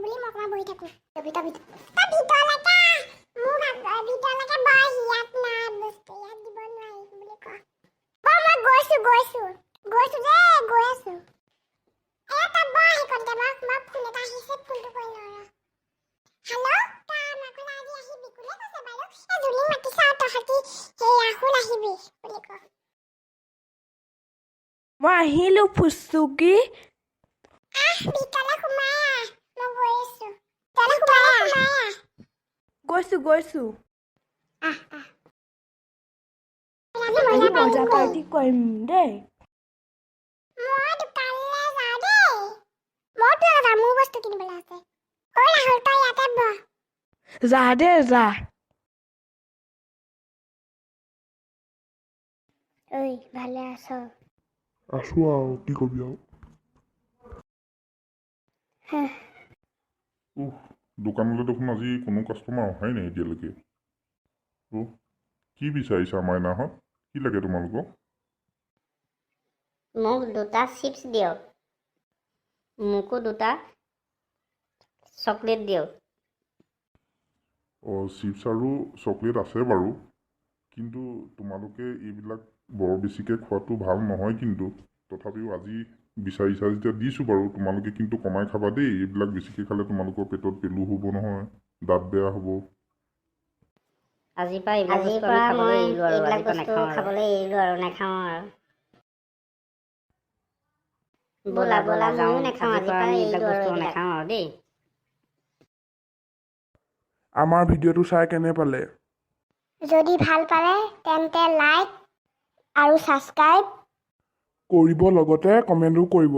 বুলি মই অকণমান বহি থাকোঁ তই ভিতৰলৈকে মোৰ ভিতৰলৈকে বহি ইয়াত নাই বস্তু ইয়াত দিব নোৱাৰি বুলি কয় মই গৈছোঁ যে গৈ আছোঁ এয়া তই বহ সেইকণতে মই ফোন এটা আহিছে ফোনটো কৰি লওঁ হেল্ল' তই আমাৰ ঘৰলৈ আজি আহিবি কোনে কৈছে বাৰু এই জুলিক মাতিছে আৰু তহঁতি সেই ৰাহুল আহিবি বুলি কয় মই আহিলোঁ ফুচুকি ভিতৰলৈ সোমাই মই গৈ আছোঁ ভিতৰলৈ সোমাই গৈছোঁ আজি আজি মজা মজা পাৰ্টি কৰিম দেই মই দোকানলৈ যাওঁ দেই মই তো যাওঁ মোৰ বস্তু কিনিবলৈ আছে ঐ ৰাহুল তই ইয়াতে বহ যা দে যা ঐ ভালে আছ আছোঁ আৰু কি কবি আৰু দোকানলৈ দেখোন আজি কোনো কাষ্টমাৰ অহাই নাই এতিয়ালৈকে কি বিচাৰিছা মাইনাহঁত কি লাগে তোমালোকক মোক দুটা চিপছ দিয়ক মোকো দুটা চকলেট দিয়ক চিপছ আৰু চকলেট আছে বাৰু কিন্তু তোমালোকে এইবিলাক বৰ বেছিকৈ খোৱাটো ভাল নহয় কিন্তু তথাপিও আজি বিচাৰিছা যেতিয়া দিছোঁ বাৰু তোমালোকে কিন্তু কমাই খাবা দেই এইবিলাক বেছিকৈ খালে তোমালোকৰ পেটত পেলু হ'ব নহয় দাঁত বেয়া হ'ব আজিৰ পৰা মই এইবিলাক বস্তু খাবলৈ এৰিলোঁ আৰু নাখাওঁ আৰু ব'লা ময়ো নাখাওঁ আজিৰ পৰা এইবিলাক বস্তু নাখাওঁ আৰু দেই আমাৰ ভিডিঅ'টো চাই কেনে পালে যদি ভাল পালে তেন্তে লাইক আৰু ছাবস্ক্ৰাইব কৰিব লগতে কমেণ্টো কৰিব